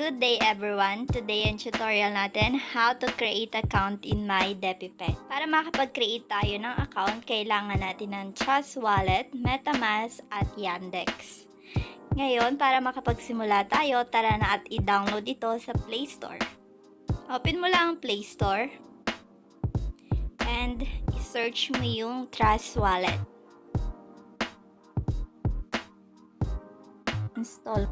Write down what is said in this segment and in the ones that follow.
Good day everyone! Today ang tutorial natin how to create account in my Defi. Para makapag-create tayo ng account, kailangan natin ng Trust Wallet, Metamask at Yandex. Ngayon, para makapagsimula tayo, tara na at i-download ito sa Play Store. Open mo lang ang Play Store and i-search mo yung Trust Wallet. Install.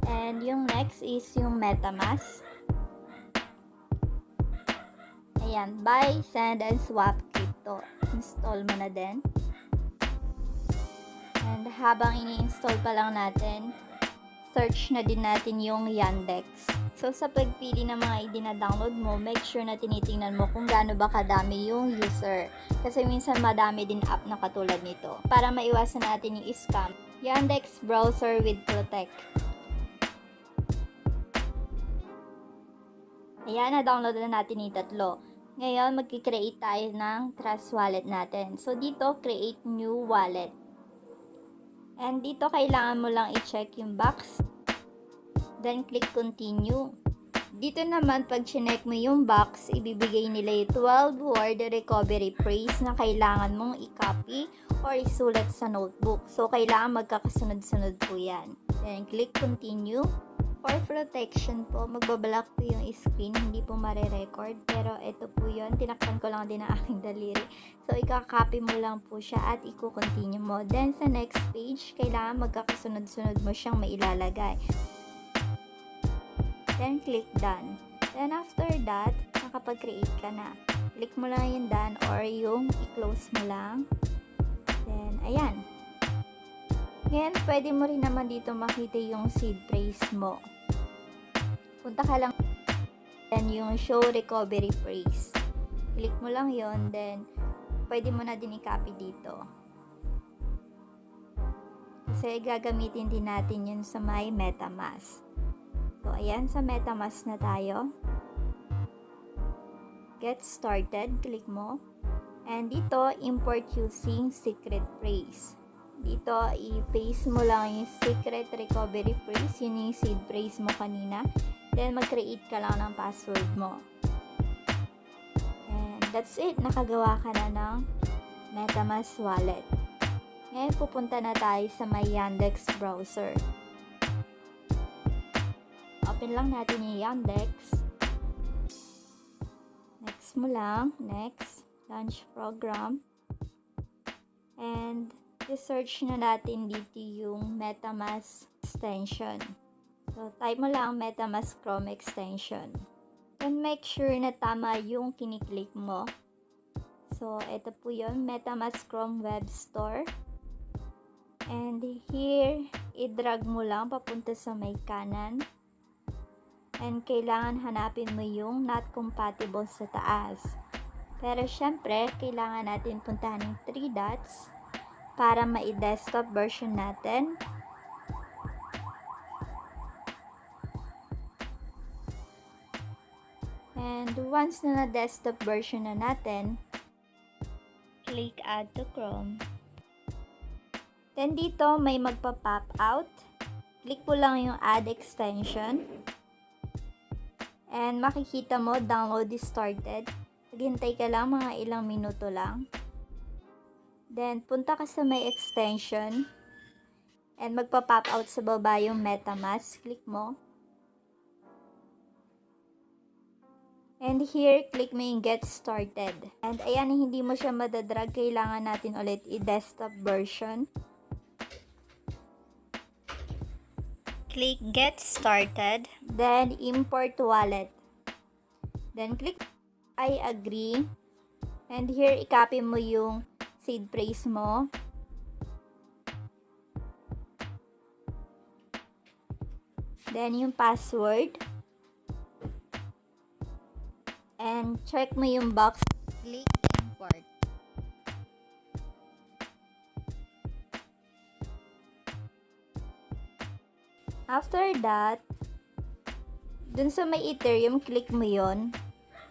And yung next is yung metamask. Ayan, buy, send, and swap crypto. Install mo na din. And habang ini-install pa lang natin, search na din natin yung yandex. So sa pagpili ng mga idina-download mo, make sure na tinitingnan mo kung gaano ba kadami yung user. Kasi minsan madami din app na katulad nito. Para maiwasan natin yung scam, Yandex browser with protect. Ayan, na-download na natin yung tatlo. Ngayon, mag-create tayo ng Trust Wallet natin. So, dito, create new wallet. And dito, kailangan mo lang i-check yung box. Then, click continue. Dito naman, pag chinek mo yung box, ibibigay nila yung 12-word recovery phrase na kailangan mong i-copy or isulat sa notebook. So, kailangan magkakasunod-sunod po yan. Then, click continue. For protection po, magbablock po yung screen, hindi po mare-record. Pero ito po yun, tinakpan ko lang din ang aking daliri. So, ika-copy mo lang po siya at i-continue mo. Then, sa next page, kailangan magkakasunod-sunod mo siyang mailalagay. Then, click done. Then, after that, nakapag-create ka na. Click mo lang yung done or yung i-close mo lang. Then, ayan. Ngayon, pwede mo rin naman dito makita yung seed phrase mo. Punta ka lang then yung show recovery phrase. Click mo lang yon, then pwede mo na din i-copy dito. Kasi gagamitin din natin yun sa my metamask. So, ayan, sa metamask na tayo. Get started, click mo. And dito, import using secret phrase. Dito, i-paste mo lang yung secret recovery phrase, yun yung seed phrase mo kanina. Then, mag-create ka lang ng password mo. And that's it. Nakagawa ka na ng metamask wallet. Ngayon, pupunta na tayo sa my yandex browser. Open lang natin yung yandex. Next mo lang. Next. Launch program. And i-search na natin dito yung metamask extension. So, type mo lang metamask Chrome extension. And make sure na tama yung kiniklik mo. So, ito po yun, metamask Chrome Web Store. And here, i-drag mo lang papunta sa may kanan. And kailangan hanapin mo yung not compatible sa taas. Pero syempre, kailangan natin puntahan yung 3 dots para ma-desktop version natin. And once na na-desktop version na natin, click add to Chrome. Then dito may magpa-pop out. Click mo lang yung add extension. And makikita mo download is started. Maghintay ka lang mga ilang minuto lang. Then, punta ka sa may extension and magpa-pop out sa baba yung metamask. Click mo. And here, click mo yung get started. And ayan, hindi mo siya madadrag. Kailangan natin ulit i-desktop version. Click get started. Then, import wallet. Then, click I agree. And here, i-copy mo yung seed phrase mo. Then, yung password. And check mo yung box. Click import. After that, dun sa may Ethereum, click mo yon.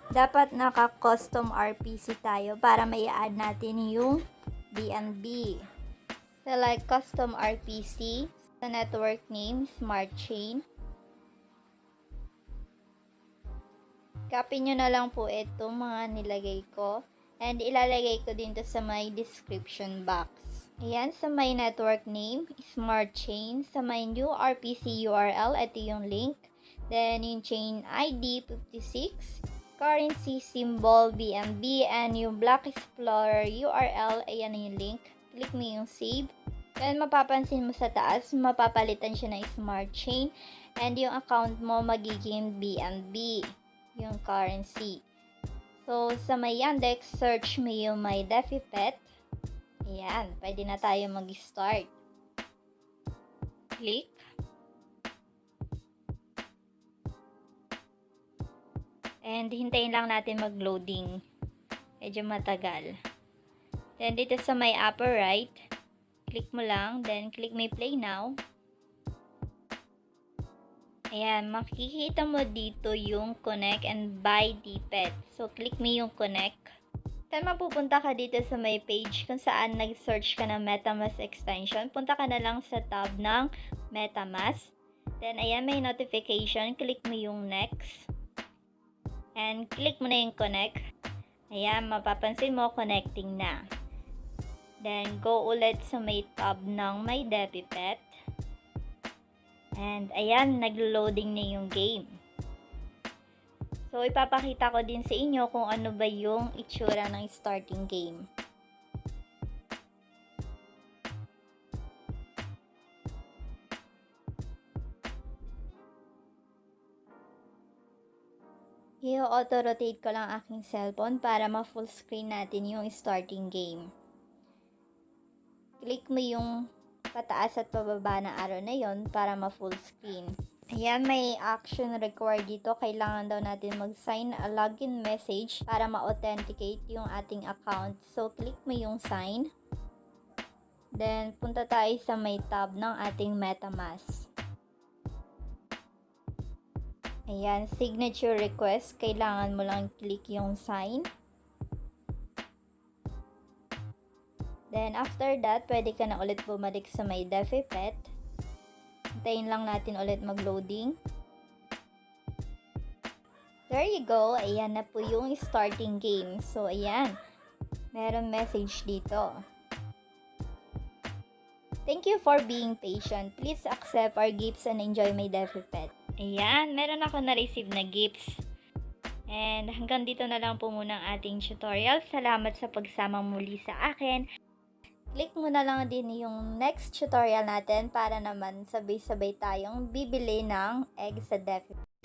Dapat naka-custom RPC tayo para mai-add natin yung BNB. Select custom RPC. Sa network name, Smart Chain. Copy nyo na lang po ito mga nilagay ko. And ilalagay ko din to sa may description box. Ayan, sa my network name, Smart Chain. Sa my new RPC URL, ito yung link. Then, yung chain ID 56. Currency symbol BNB. And yung Block Explorer URL, ayan yung link. Click mo yung save. Then, mapapansin mo sa taas, mapapalitan siya ng Smart Chain. And yung account mo magiging BNB, yung currency. So, sa may yandex, search mo yung my Defi pet. Ayan, pwede na tayo mag-start. Click. And hintayin lang natin mag-loading. Medyo matagal. Then, dito sa may upper right, click mo lang. Then, click may play now. Ayan, makikita mo dito yung connect and buy the-pet. So, click mo yung connect. Then, mapupunta ka dito sa may page kung saan nag-search ka ng metamask extension. Punta ka na lang sa tab ng metamask. Then, ayan, may notification. Click mo yung next. And, click mo na yung connect. Ayan, mapapansin mo, connecting na. Then, go ulit sa may tab ng my Defi pet. And, ayan, naglo-loading na yung game. So, ipapakita ko din sa inyo kung ano ba yung itsura ng starting game. I-auto-rotate ko lang aking cellphone para ma-full screen natin yung starting game. Click mo yung pataas at pababa na arrow na yon para ma-full screen. Ayan, may action required dito. Kailangan daw natin mag-sign a login message para ma-authenticate yung ating account. So, click mo yung sign. Then, punta tayo sa may tab ng ating metamask. Ayan, signature request. Kailangan mo lang click yung sign. Then, after that, pwede ka na ulit bumalik sa may Defi pet. Hintayin lang natin ulit mag-loading. There you go. Ayan na po yung starting game. So, ayan. Meron message dito. Thank you for being patient. Please accept our gifts and enjoy my Defi pet. Ayan, meron ako na-receive na gifts. And hanggang dito na lang po muna ang ating tutorial. Salamat sa pagsama muli sa akin. Click mo na lang din yung next tutorial natin para naman sabay-sabay tayong bibili ng egg sa Defi.